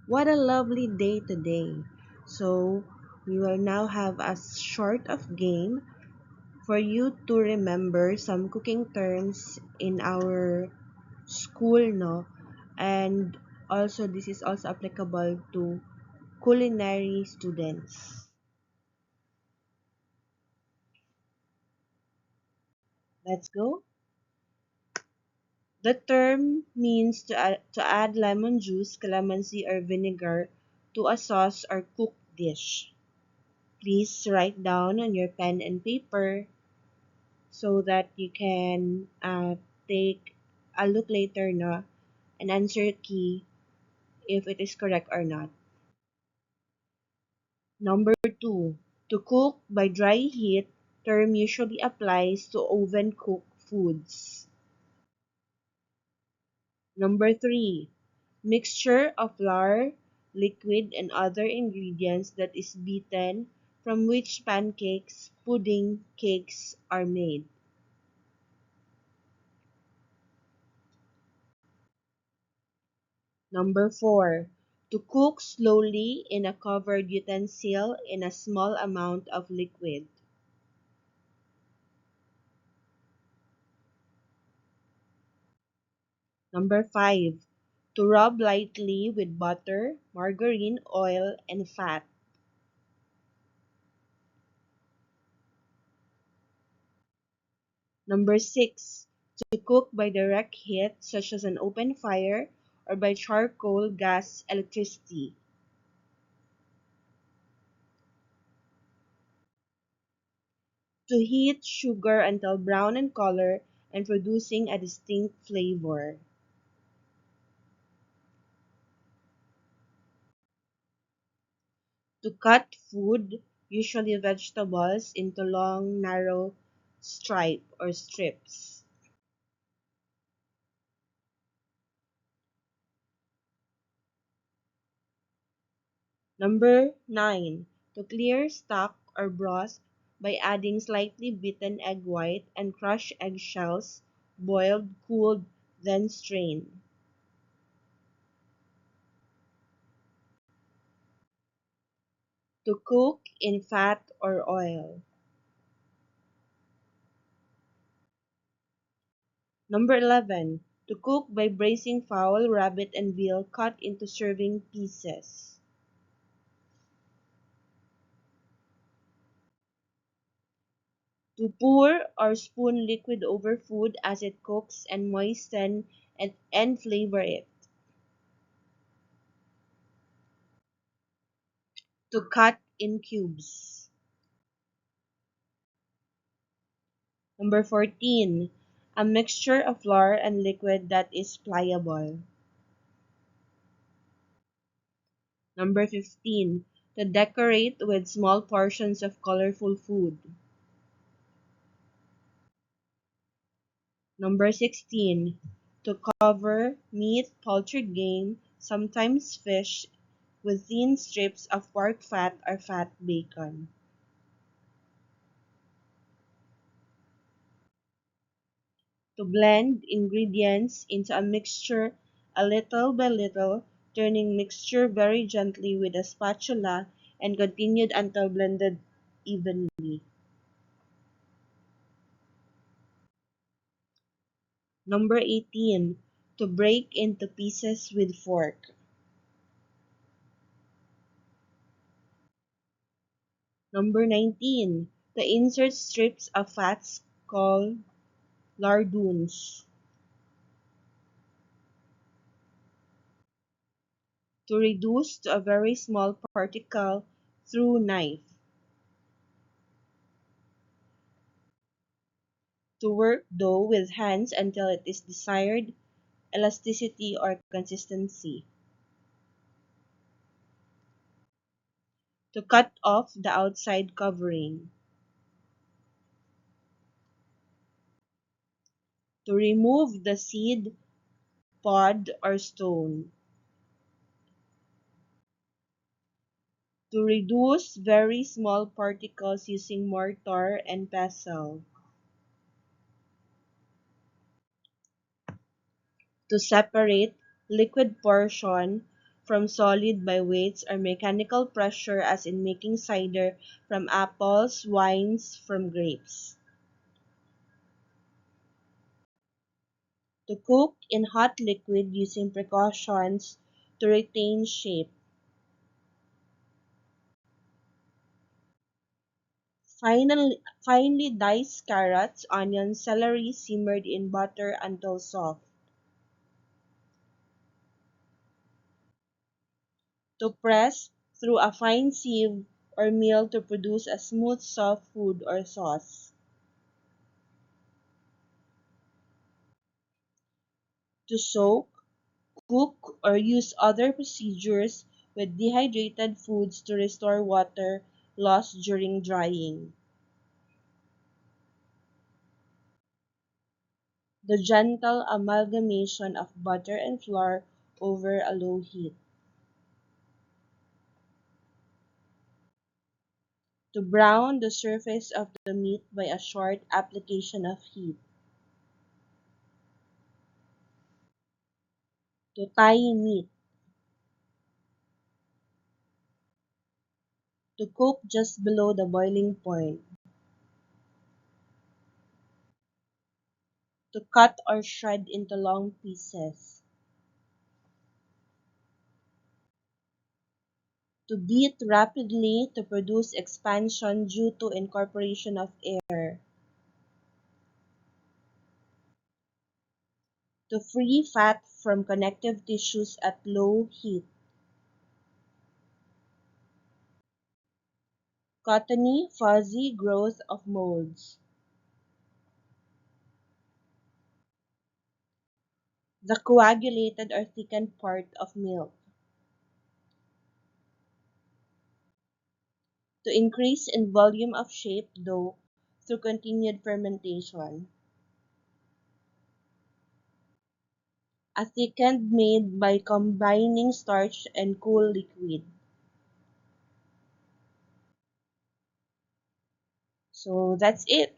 What a lovely day today. So, we will now have a sort of game for you to remember some cooking terms in our school, no? And also, this is also applicable to culinary students. Let's go. The term means to add lemon juice, calamansi, or vinegar to a sauce or cooked dish. Please write down on your pen and paper so that you can take a look later na and answer key if it is correct or not. Number two, to cook by dry heat term usually applies to oven cooked foods. Number three, mixture of flour, liquid, and other ingredients that is beaten from which pancakes, pudding, cakes are made. Number four, to cook slowly in a covered utensil in a small amount of liquid. Number five, to rub lightly with butter, margarine, oil, and fat. Number six, to cook by direct heat such as an open fire or by charcoal, gas, electricity. To heat sugar until brown in color and producing a distinct flavor. To cut food, usually vegetables, into long, narrow strips. Number 9. To clear stock or broth by adding slightly beaten egg white and crushed eggshells, boiled, cooled, then strained. To cook in fat or oil. Number 11. To cook by braising fowl, rabbit, and veal cut into serving pieces. To pour or spoon liquid over food as it cooks and moisten and flavor it. To cut in cubes. Number 14. A mixture of flour and liquid that is pliable. Number 15. To decorate with small portions of colorful food. Number 16. To cover meat, poultry, game, sometimes fish, with thin strips of pork fat or fat bacon. To blend ingredients into a mixture a little by little, turning mixture very gently with a spatula and continued until blended evenly. Number 18. To break into pieces with fork. Number 19. To insert strips of fats called lardoons. To reduce to a very small particle through knife. To work dough with hands until it is desired elasticity or consistency. To cut off the outside covering. To remove the seed, pod, or stone. To reduce very small particles using mortar and pestle. To separate liquid portion from solid by weights or mechanical pressure as in making cider from apples, wines from grapes. To cook in hot liquid using precautions to retain shape. Finely diced carrots, onions, celery simmered in butter until soft. To press through a fine sieve or mill to produce a smooth soft food or sauce. To soak, cook, or use other procedures with dehydrated foods to restore water lost during drying. The gentle amalgamation of butter and flour over a low heat. To brown the surface of the meat by a short application of heat. To tie meat. To cook just below the boiling point. To cut or shred into long pieces. To beat rapidly to produce expansion due to incorporation of air. To free fat from connective tissues at low heat. Cottony, fuzzy growth of molds. The coagulated or thickened part of milk. To increase in volume of shaped dough through continued fermentation. A thickened made by combining starch and cool liquid. So that's it.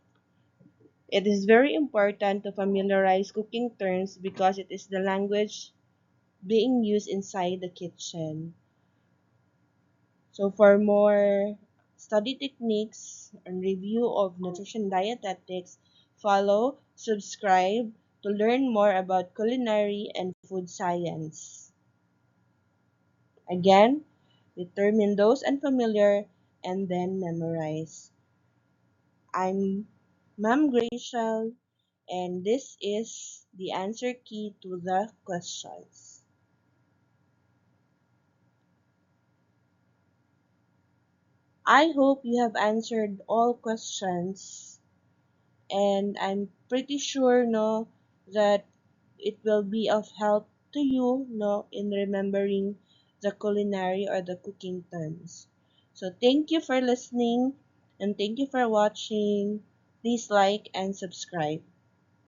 It is very important to familiarize cooking terms because it is the language being used inside the kitchen. So for more study techniques and review of nutrition dietetics, follow, subscribe to learn more about culinary and food science. Again, determine those unfamiliar and then memorize. I'm Ma'am Gracial, and this is the answer key to the questions. I hope you have answered all questions, and I'm pretty sure no that it will be of help to you no in remembering the culinary or the cooking terms. So thank you for listening and thank you for watching. Please like and subscribe.